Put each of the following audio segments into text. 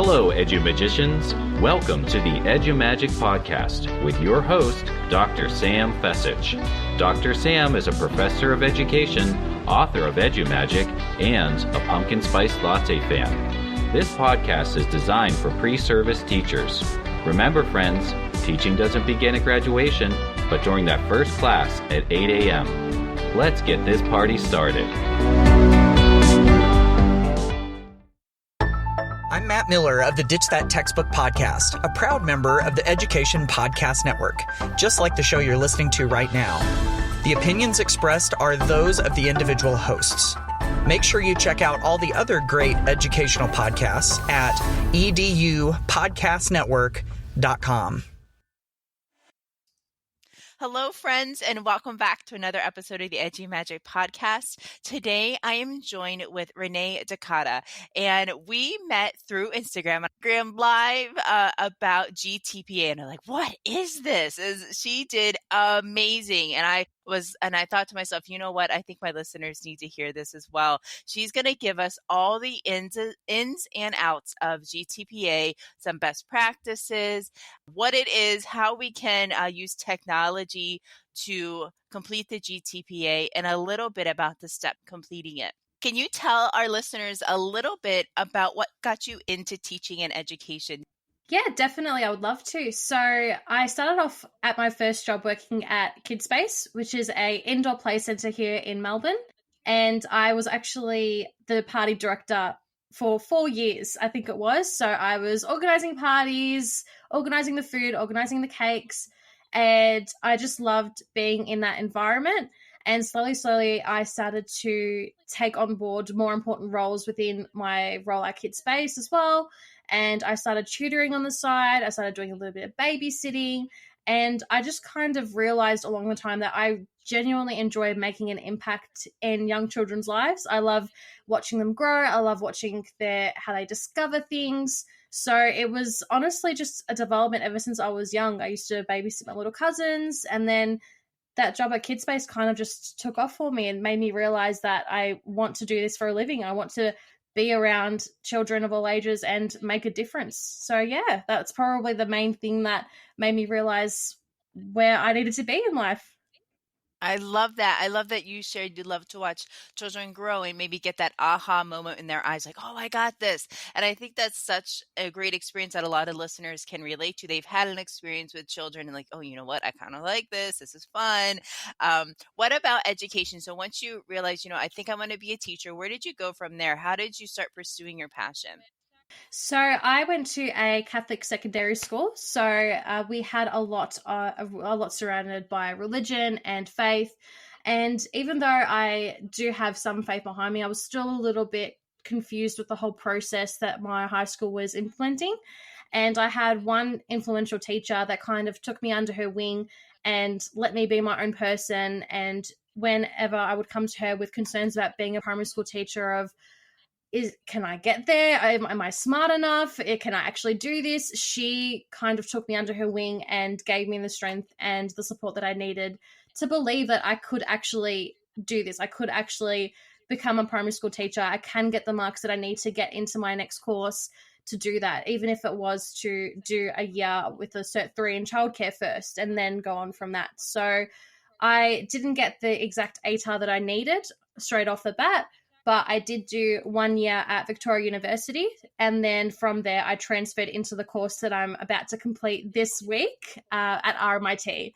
Hello, EduMagicians. Welcome to the EduMagic podcast with your host, Dr. Sam Fessich. Dr. Sam is a professor of education, author of EduMagic, and a pumpkin spice latte fan. This podcast is designed for pre-service teachers. Remember, friends, teaching doesn't begin at graduation, but during that first class at 8 a.m. Let's get this party started. I'm Matt Miller of the Ditch That Textbook podcast, a proud member of the Education Podcast Network, just like the show you're listening to right now. The opinions expressed are those of the individual hosts. Make sure you check out all the other great educational podcasts at edupodcastnetwork.com. Hello, friends, and welcome back to another episode of the EduMagic podcast. Today, I am joined with Rene DeCata, and we met through Instagram Live about GTPA, and I'm like, what is this? She did amazing, and I thought to myself, you know what? I think my listeners need to hear this as well. She's going to give us all the ins and outs of GTPA, some best practices, what it is, how we can use technology to complete the GTPA, and a little bit about the step completing it. Can you tell our listeners a little bit about what got you into teaching and education? Yeah, definitely. I would love to. So I started off at my first job working at Kidspace, which is a indoor play centre here in Melbourne. And I was actually the party director for 4 years, I think it was. So I was organising parties, organising the food, organising the cakes. And I just loved being in that environment. And slowly, I started to take on board more important roles within my role at Kidspace as well. And I started tutoring on the side. I started doing a little bit of babysitting. And I just kind of realized along the time that I genuinely enjoy making an impact in young children's lives. I love watching them grow. I love watching how they discover things. So it was honestly just a development ever since I was young. I used to babysit my little cousins, and then that job at Kidspace kind of just took off for me and made me realize that I want to do this for a living. I want to be around children of all ages and make a difference. So yeah, that's probably the main thing that made me realize where I needed to be in life. I love that. I love that you shared you love to watch children grow and maybe get that aha moment in their eyes, like, oh, I got this. And I think that's such a great experience that a lot of listeners can relate to. They've had an experience with children and like, oh, you know what? I kind of like this. This is fun. What about education? So once you realize, I think I'm going to be a teacher, where did you go from there? How did you start pursuing your passion? So I went to a Catholic secondary school. So we had a lot surrounded by religion and faith. And even though I do have some faith behind me, I was still a little bit confused with the whole process that my high school was implementing. And I had one influential teacher that kind of took me under her wing and let me be my own person. And whenever I would come to her with concerns about being a primary school teacher can I get there? Am I smart enough? Can I actually do this? She kind of took me under her wing and gave me the strength and the support that I needed to believe that I could actually do this. I could actually become a primary school teacher. I can get the marks that I need to get into my next course to do that, even if it was to do a year with a Cert 3 in childcare first and then go on from that. So I didn't get the exact ATAR that I needed straight off the bat, but I did do 1 year at Victoria University, and then from there I transferred into the course that I'm about to complete this week at RMIT.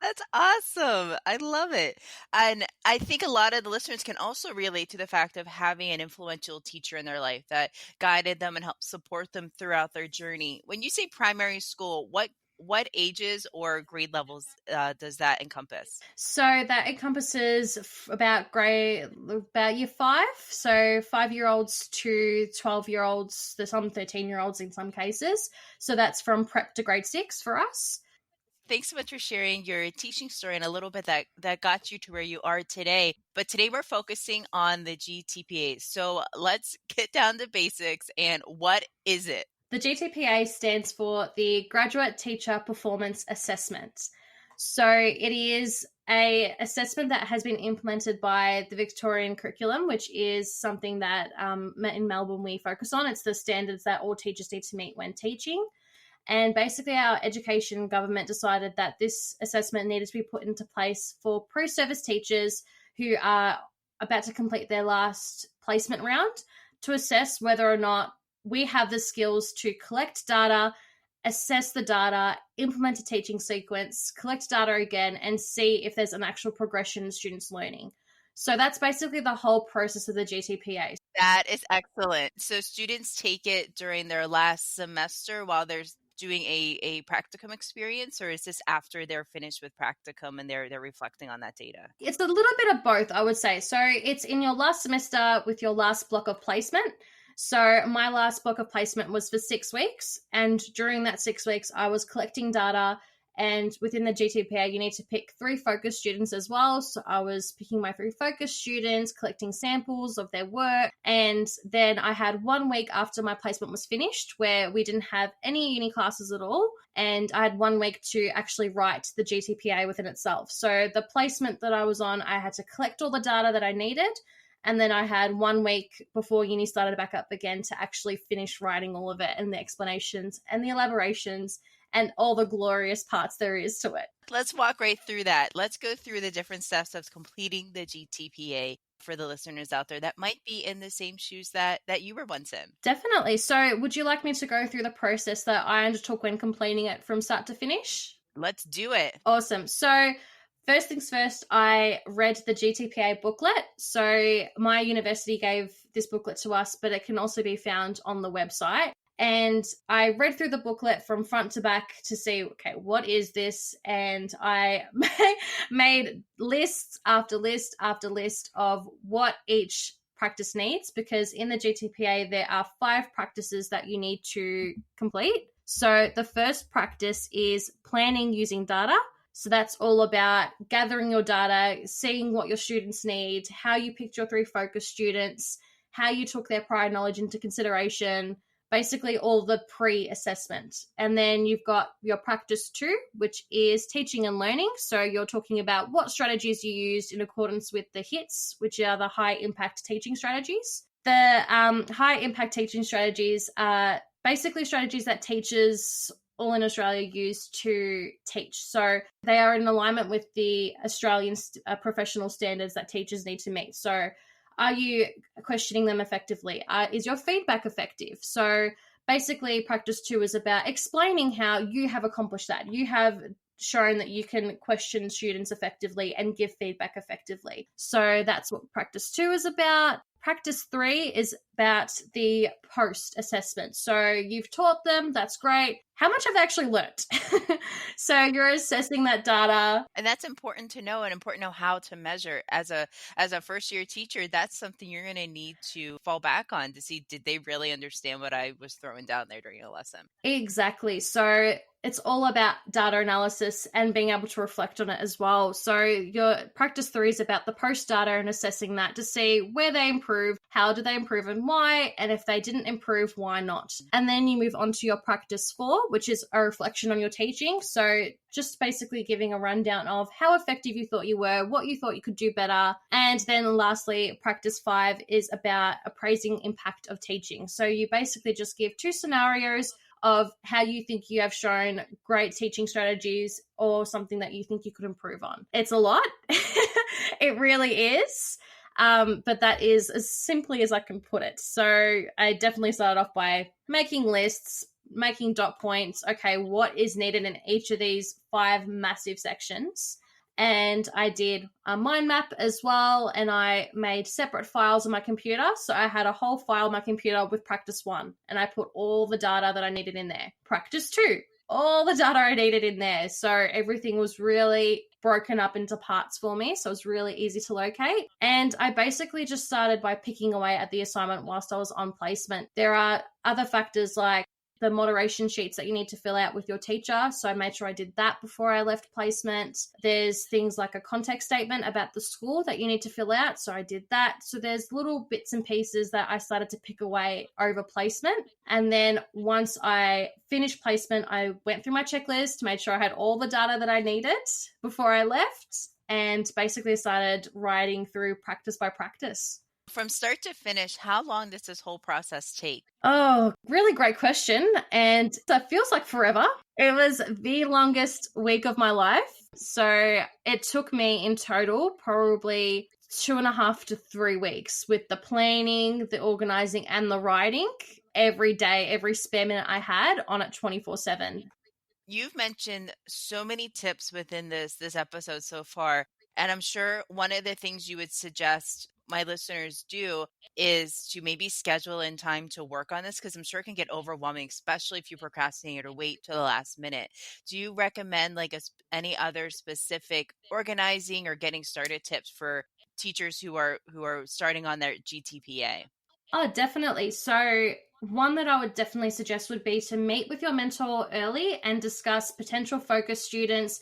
That's awesome. I love it. And I think a lot of the listeners can also relate to the fact of having an influential teacher in their life that guided them and helped support them throughout their journey. When you say primary school, what ages or grade levels does that encompass? So that encompasses about year 5. So 5-year-olds to 12-year-olds. There's some 13-year-olds in some cases. So that's from prep to grade 6 for us. Thanks so much for sharing your teaching story and a little bit that got you to where you are today. But today we're focusing on the GTPA. So let's get down to basics. And what is it? The GTPA stands for the Graduate Teacher Performance Assessment. So it is a assessment that has been implemented by the Victorian curriculum, which is something that in Melbourne we focus on. It's the standards that all teachers need to meet when teaching. And basically our education government decided that this assessment needed to be put into place for pre-service teachers who are about to complete their last placement round to assess whether or not we have the skills to collect data, assess the data, implement a teaching sequence, collect data again, and see if there's an actual progression in students' learning. So that's basically the whole process of the GTPA. That is excellent. So students take it during their last semester while they're doing a practicum experience, or is this after they're finished with practicum and they're reflecting on that data? It's a little bit of both, I would say. So it's in your last semester with your last block of placement. So my last block of placement was for 6 weeks. And during that 6 weeks, I was collecting data. And within the GTPA, you need to pick 3 focus students as well. So I was picking my 3 focus students, collecting samples of their work. And then I had 1 week after my placement was finished where we didn't have any uni classes at all. And I had 1 week to actually write the GTPA within itself. So the placement that I was on, I had to collect all the data that I needed. And then I had 1 week before uni started back up again to actually finish writing all of it and the explanations and the elaborations and all the glorious parts there is to it. Let's walk right through that. Let's go through the different steps of completing the GTPA for the listeners out there that might be in the same shoes that you were once in. Definitely. So would you like me to go through the process that I undertook when completing it from start to finish? Let's do it. Awesome. So first things first, I read the GTPA booklet. So my university gave this booklet to us, but it can also be found on the website. And I read through the booklet from front to back to see, okay, what is this? And I made lists after list after list of what each practice needs, because in the GTPA, there are 5 practices that you need to complete. So the first practice is planning using data. So that's all about gathering your data, seeing what your students need, how you picked your 3 focus students, how you took their prior knowledge into consideration, basically all the pre-assessment. And then you've got your practice 2, which is teaching and learning. So you're talking about what strategies you used in accordance with the HITS, which are the high impact teaching strategies. The high impact teaching strategies are basically strategies that teachers all in Australia use to teach. So they are in alignment with the Australian professional standards that teachers need to meet. So are you questioning them effectively? Is your feedback effective? So basically, practice 2 is about explaining how you have accomplished that. You have shown that you can question students effectively and give feedback effectively. So that's what practice 2 is about. Practice 3 is about the post-assessment. So you've taught them, that's great. How much have they actually learnt? So you're assessing that data. And that's important to know, and important to know how to measure. As a first-year teacher, that's something you're going to need to fall back on to see, did they really understand what I was throwing down there during a lesson? Exactly. So it's all about data analysis and being able to reflect on it as well. So your practice 3 is about the post data and assessing that to see where they improved, how did they improve and why, and if they didn't improve, why not? And then you move on to your practice 4, which is a reflection on your teaching. So just basically giving a rundown of how effective you thought you were, what you thought you could do better. And then lastly, practice 5 is about appraising impact of teaching. So you basically just give 2 scenarios of how you think you have shown great teaching strategies or something that you think you could improve on. It's a lot. It really is. But that is as simply as I can put it. So I definitely started off by making lists, making dot points. Okay, what is needed in each of these 5 massive sections? And I did a mind map as well, and I made separate files on my computer. So I had a whole file on my computer with practice 1, and I put all the data that I needed in there. Practice 2, all the data I needed in there. So everything was really broken up into parts for me, so it was really easy to locate. And I basically just started by picking away at the assignment whilst I was on placement. There are other factors like the moderation sheets that you need to fill out with your teacher. So I made sure I did that before I left placement. There's things like a context statement about the school that you need to fill out. So I did that. So there's little bits and pieces that I started to pick away over placement. And then once I finished placement, I went through my checklist, made sure I had all the data that I needed before I left. and basically started writing through practice by practice. From start to finish, how long does this whole process take? Oh, really great question. And it feels like forever. It was the longest week of my life. So it took me in total probably 2.5 to 3 weeks with the planning, the organizing, and the writing every day, every spare minute I had on it 24/7. You've mentioned so many tips within this episode so far, and I'm sure one of the things you would suggest my listeners do is to maybe schedule in time to work on this, because I'm sure it can get overwhelming, especially if you procrastinate or wait till the last minute. Do you recommend any other specific organizing or getting started tips for teachers who are starting on their GTPA? Oh, definitely. So one that I would definitely suggest would be to meet with your mentor early and discuss potential focus students,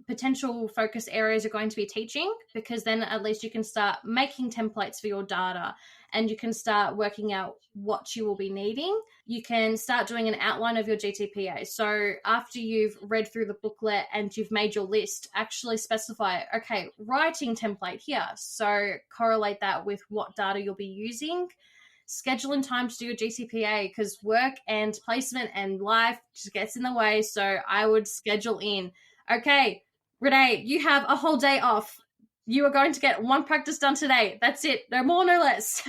potential focus areas you're going to be teaching, because then at least you can start making templates for your data and you can start working out what you will be needing. You can start doing an outline of your GTPA. So after you've read through the booklet and you've made your list, actually specify, okay, writing template here. So correlate that with what data you'll be using. Schedule in time to do your GTPA, because work and placement and life just gets in the way. So I would schedule in, okay, Renee, you have a whole day off. You are going to get one practice done today. That's it. No more, no less.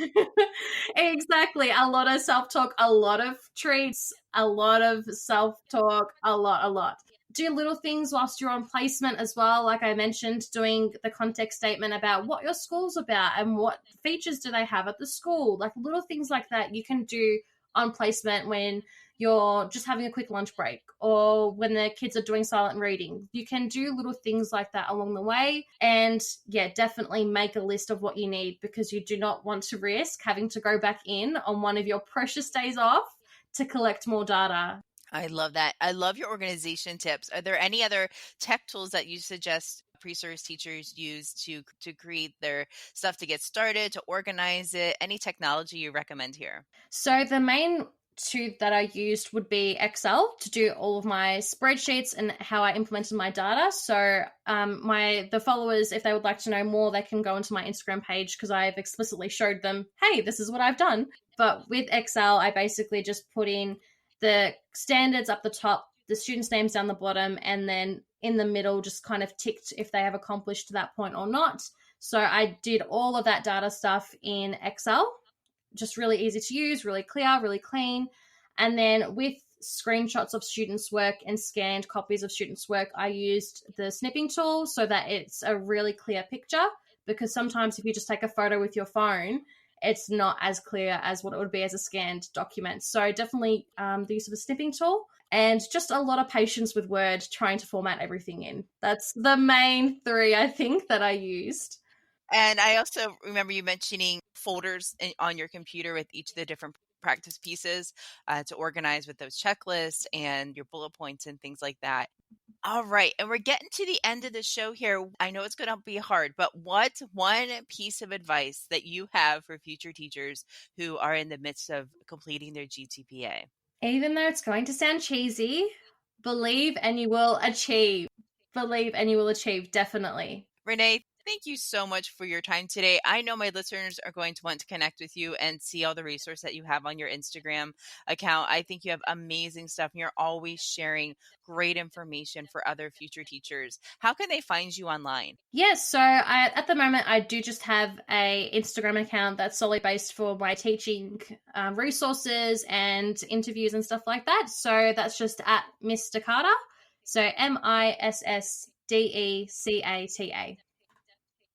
Exactly. A lot of self-talk, a lot of treats, a lot of self-talk, a lot. Do little things whilst you're on placement as well. Like I mentioned, doing the context statement about what your school's about and what features do they have at the school. Like little things like that you can do on placement when you're just having a quick lunch break or when the kids are doing silent reading. You can do little things like that along the way. And yeah, definitely make a list of what you need, because you do not want to risk having to go back in on one of your precious days off to collect more data. I love that. I love your organization tips. Are there any other tech tools that you suggest pre-service teachers use to create their stuff, to get started, to organize it? Any technology you recommend here? So the main two that I used would be Excel to do all of my spreadsheets and how I implemented my data. So the followers, if they would like to know more, they can go into my Instagram page, because I've explicitly showed them, hey, this is what I've done. But with Excel, I basically just put in the standards up the top, the students' names down the bottom, and then in the middle just kind of ticked if they have accomplished that point or not. So I did all of that data stuff in Excel. Just really easy to use, really clear, really clean. And then with screenshots of students' work and scanned copies of students' work, I used the snipping tool so that it's a really clear picture, because sometimes if you just take a photo with your phone, it's not as clear as what it would be as a scanned document. So definitely the use of the snipping tool, and just a lot of patience with Word trying to format everything in. That's the main three, I think, that I used. And I also remember you mentioning folders on your computer with each of the different practice pieces to organize with those checklists and your bullet points and things like that. All right. And we're getting to the end of the show here. I know it's going to be hard, but what's one piece of advice that you have for future teachers who are in the midst of completing their GTPA? Even though it's going to sound cheesy, believe and you will achieve. Believe and you will achieve, definitely. Renee, thank you so much for your time today. I know my listeners are going to want to connect with you and see all the resources that you have on your Instagram account. I think you have amazing stuff and you're always sharing great information for other future teachers. How can they find you online? Yes, so at the moment, I do just have a Instagram account that's solely based for my teaching resources and interviews and stuff like that. So that's just at Miss DeCata. So MISSDECATA.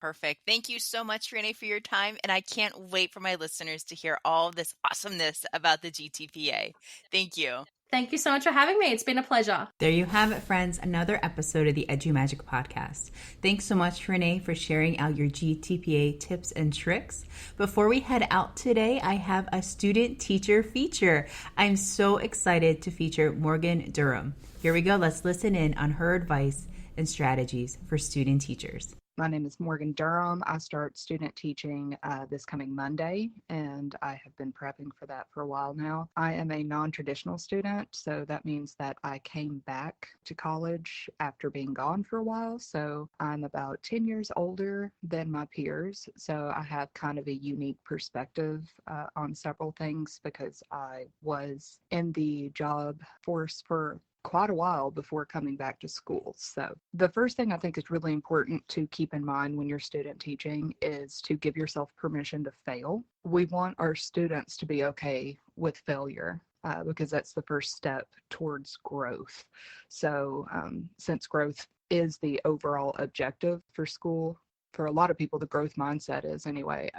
Perfect. Thank you so much, Renee, for your time. And I can't wait for my listeners to hear all this awesomeness about the GTPA. Thank you. Thank you so much for having me. It's been a pleasure. There you have it, friends. Another episode of the EduMagic podcast. Thanks so much, Renee, for sharing out your GTPA tips and tricks. Before we head out today, I have a student teacher feature. I'm so excited to feature Morgan Durham. Here we go. Let's listen in on her advice and strategies for student teachers. My name is Morgan Durham. I start student teaching this coming Monday, and I have been prepping for that for a while now. I am a non-traditional student, so that means that I came back to college after being gone for a while. So I'm about 10 years older than my peers. So I have kind of a unique perspective on several things because I was in the job force for quite a while before coming back to school. So the first thing I think is really important to keep in mind when you're student teaching is to give yourself permission to fail. We want our students to be okay with failure. Because that's the first step towards growth. So since growth is the overall objective for school, for a lot of people, the growth mindset is anyway,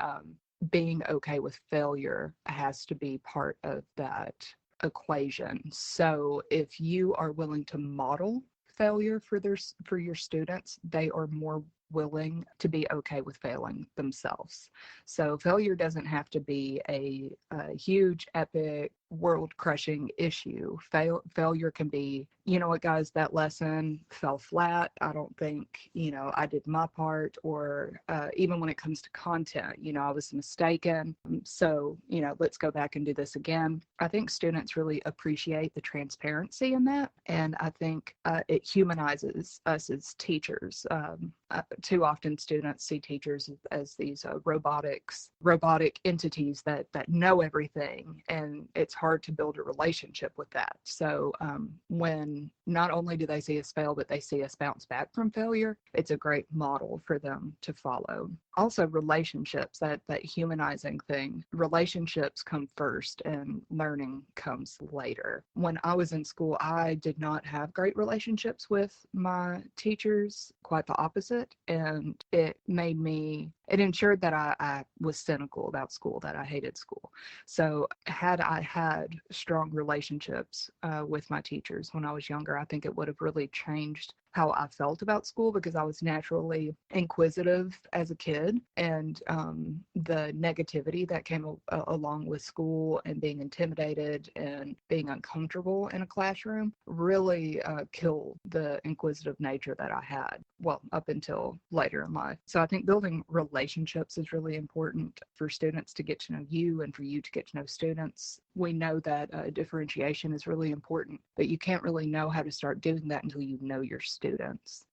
being okay with failure has to be part of that equation. So if you are willing to model failure for your students, they are more willing to be okay with failing themselves. So failure doesn't have to be a huge, epic, world-crushing issue. Failure can be, you know what, guys, that lesson fell flat. I don't think, I did my part, or even when it comes to content, I was mistaken. So, let's go back and do this again. I think students really appreciate the transparency in that. And I think it humanizes us as teachers. Too often students see teachers as these robotic entities that know everything, and it's hard to build a relationship with that. So when not only do they see us fail, but they see us bounce back from failure, it's a great model for them to follow. Also, relationships, that humanizing thing, relationships come first and learning comes later. When I was in school, I did not have great relationships with my teachers, quite the opposite. And it ensured that I was cynical about school, that I hated school. So had I had strong relationships with my teachers when I was younger, I think it would have really changed how I felt about school, because I was naturally inquisitive as a kid, and the negativity that came along with school and being intimidated and being uncomfortable in a classroom really killed the inquisitive nature that I had, well, up until later in life. So I think building relationships is really important for students to get to know you and for you to get to know students. We know that differentiation is really important, but you can't really know how to start doing that until you know your students.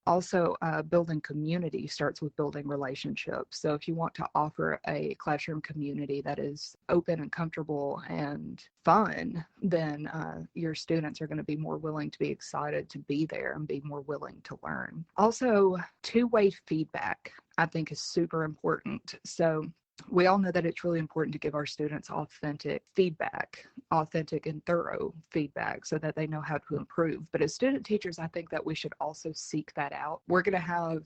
Also, building community starts with building relationships. So if you want to offer a classroom community that is open and comfortable and fun, then your students are going to be more willing to be excited to be there and be more willing to learn. Also, two-way feedback, I think, is super important. So we all know that it's really important to give our students authentic feedback, authentic and thorough feedback, so that they know how to improve. But as student teachers, I think that we should also seek that out. We're going to have,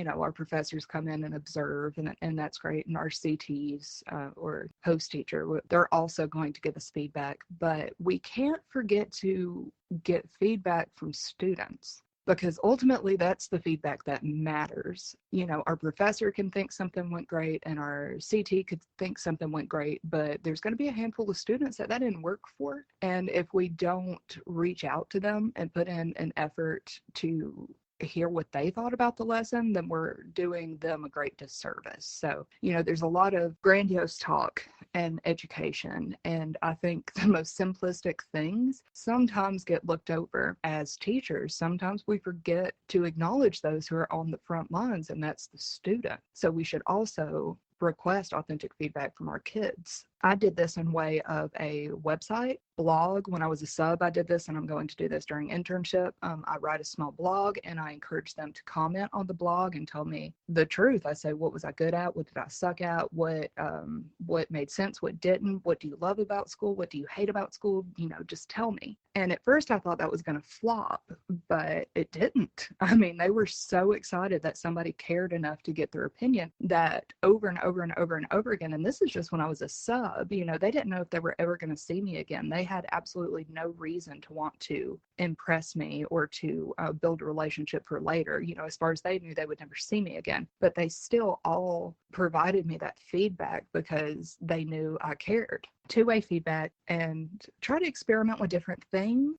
our professors come in and observe, and that's great. And our CTs or host teacher, they're also going to give us feedback. But we can't forget to get feedback from students, because ultimately that's the feedback that matters. Our professor can think something went great and our CT could think something went great, but there's going to be a handful of students that didn't work for. And if we don't reach out to them and put in an effort to hear what they thought about the lesson, then we're doing them a great disservice. So, there's a lot of grandiose talk and education, and I think the most simplistic things sometimes get looked over. As teachers, sometimes we forget to acknowledge those who are on the front lines, and that's the student. So we should also request authentic feedback from our kids. I did this in way of a website blog. When I was a sub, I did this, and I'm going to do this during internship. I write a small blog, and I encourage them to comment on the blog and tell me the truth. I say, what was I good at? What did I suck at? What made sense? What didn't? What do you love about school? What do you hate about school? Just tell me. And at first I thought that was going to flop, but it didn't. I mean, they were so excited that somebody cared enough to get their opinion, that over and over and over and over again. And this is just when I was a sub, they didn't know if they were ever going to see me again. They had absolutely no reason to want to impress me or to build a relationship for later. As far as they knew, they would never see me again, but they still all provided me that feedback because they knew I cared. two-way feedback, and try to experiment with different things.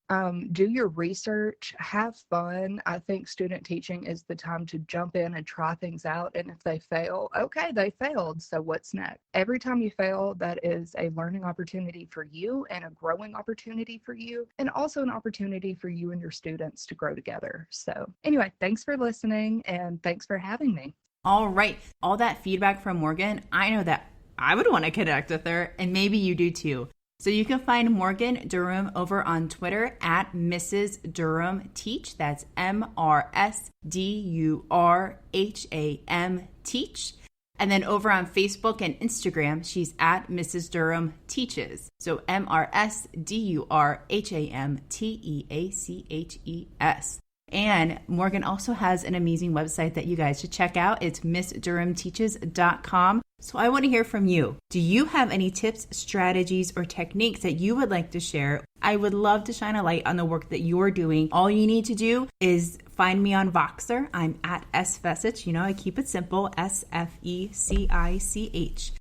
Do your research, have fun. I think student teaching is the time to jump in and try things out. And if they fail, okay, they failed. So what's next? Every time you fail, that is a learning opportunity for you and a growing opportunity for you, and also an opportunity for you and your students to grow together. So anyway, thanks for listening and thanks for having me. All right. All that feedback from Morgan, I know that I would want to connect with her, and maybe you do too. So you can find Morgan Durham over on Twitter at Mrs. Durham Teach. That's MRSDURHAM Teach. And then over on Facebook and Instagram, she's at Mrs. Durham Teaches. So MRSDURHAMTEACHES. And Morgan also has an amazing website that you guys should check out. It's MissDurhamTeaches.com. So I want to hear from you. Do you have any tips, strategies, or techniques that you would like to share? I would love to shine a light on the work that you're doing. All you need to do is find me on Voxer. I'm at sfessich. You know, I keep it simple, SFECICH.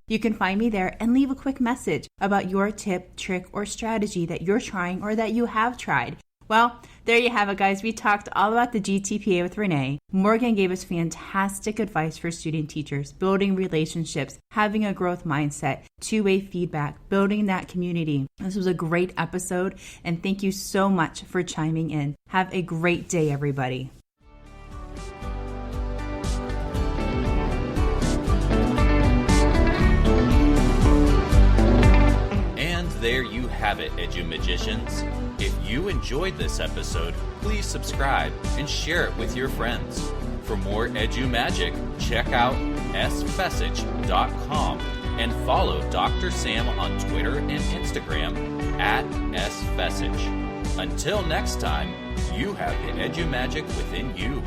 You can find me there and leave a quick message about your tip, trick, or strategy that you're trying or that you have tried. Well, there you have it, guys. We talked all about the GTPA with Renee. Morgan gave us fantastic advice for student teachers, building relationships, having a growth mindset, two-way feedback, building that community. This was a great episode, and thank you so much for chiming in. Have a great day, everybody. And there you have it, EduMagicians. If you enjoyed this episode, please subscribe and share it with your friends. For more EduMagic, check out sfessich.com and follow Dr. Sam on Twitter and Instagram at sfessich. Until next time, you have the EduMagic within you.